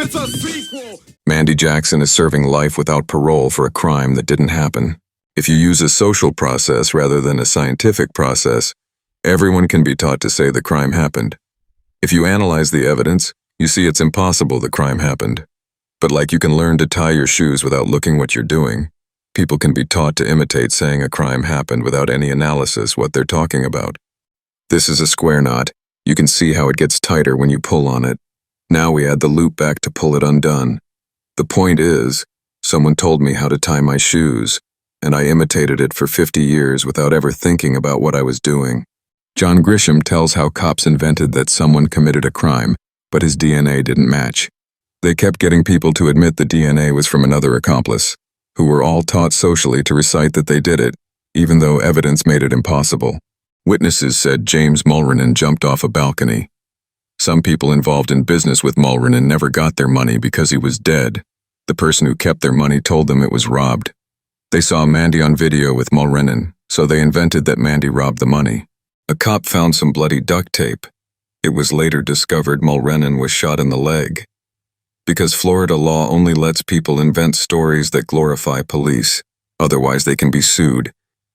it's a sequel. Mandi Jackson is serving life without parole for a crime that didn't happen. If you use a social process rather than a scientific process, everyone can be taught to say the crime happened. If you analyze the evidence, you see it's impossible the crime happened. But like you can learn to tie your shoes without looking what you're doing, people can be taught to imitate saying a crime happened without any analysis what they're talking about. This is a square knot. You can see how it gets tighter when you pull on it. Now we add the loop back to pull it undone. The point is, someone told me how to tie my shoes, and I imitated it for 50 years without ever thinking about what I was doing. John Grisham tells how cops invented that someone committed a crime, but his DNA didn't match. They kept getting people to admit the DNA was from another accomplice, who were all taught socially to recite that they did it, even though evidence made it impossible. Witnesses said James Mulrennan jumped off a balcony. Some people involved in business with Mulrennan never got their money because he was dead. The person who kept their money told them it was robbed. They saw Mandi on video with Mulrennan, so they invented that Mandi robbed the money. A cop found some bloody duct tape. It was later discovered Mulrennan was shot in the leg. Because Florida law only lets people invent stories that glorify police, otherwise they can be sued.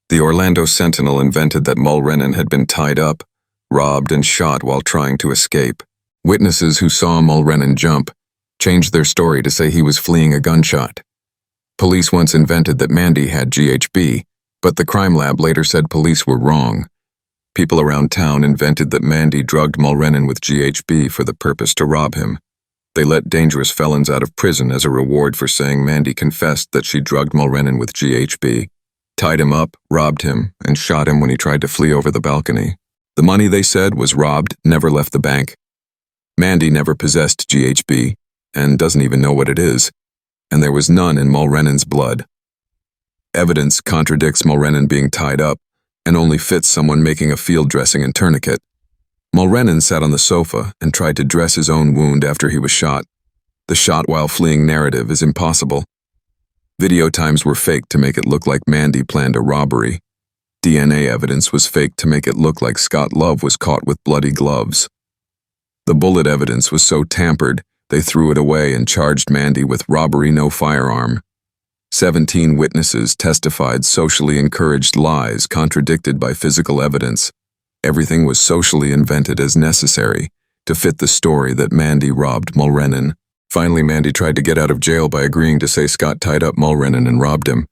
The Orlando Sentinel invented that Mulrennan had been tied up, robbed, and shot while trying to escape. Witnesses who saw Mulrennan jump changed their story to say he was fleeing a gunshot. Police once invented that Mandi had GHB, but the crime lab later said police were wrong. People around town invented that Mandi drugged Mulrennan with GHB for the purpose to rob him. They let dangerous felons out of prison as a reward for saying Mandi confessed that she drugged Mulrennan with GHB, tied him up, robbed him, and shot him when he tried to flee over the balcony. The money, they said, was robbed, never left the bank. Mandi never possessed GHB, and doesn't even know what it is, and there was none in Mulrennan's blood. Evidence contradicts Mulrennan being tied up, and only fits someone making a field dressing and tourniquet. Mulrennan sat on the sofa and tried to dress his own wound after he was shot. The shot while fleeing narrative is impossible. Video times were faked to make it look like Mandi planned a robbery. DNA evidence was faked to make it look like Scott Love was caught with bloody gloves. The bullet evidence was so tampered, they threw it away and charged Mandi with robbery no firearm. 17 witnesses testified socially encouraged lies contradicted by physical evidence. Everything was socially invented as necessary to fit the story that Mandi robbed Mulrennan. Finally, Mandi tried to get out of jail by agreeing to say Scott tied up Mulrennan and robbed him.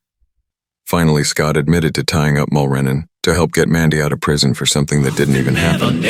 Finally, Scott admitted to tying up Mulrennan to help get Mandi out of prison for something that didn't even happen.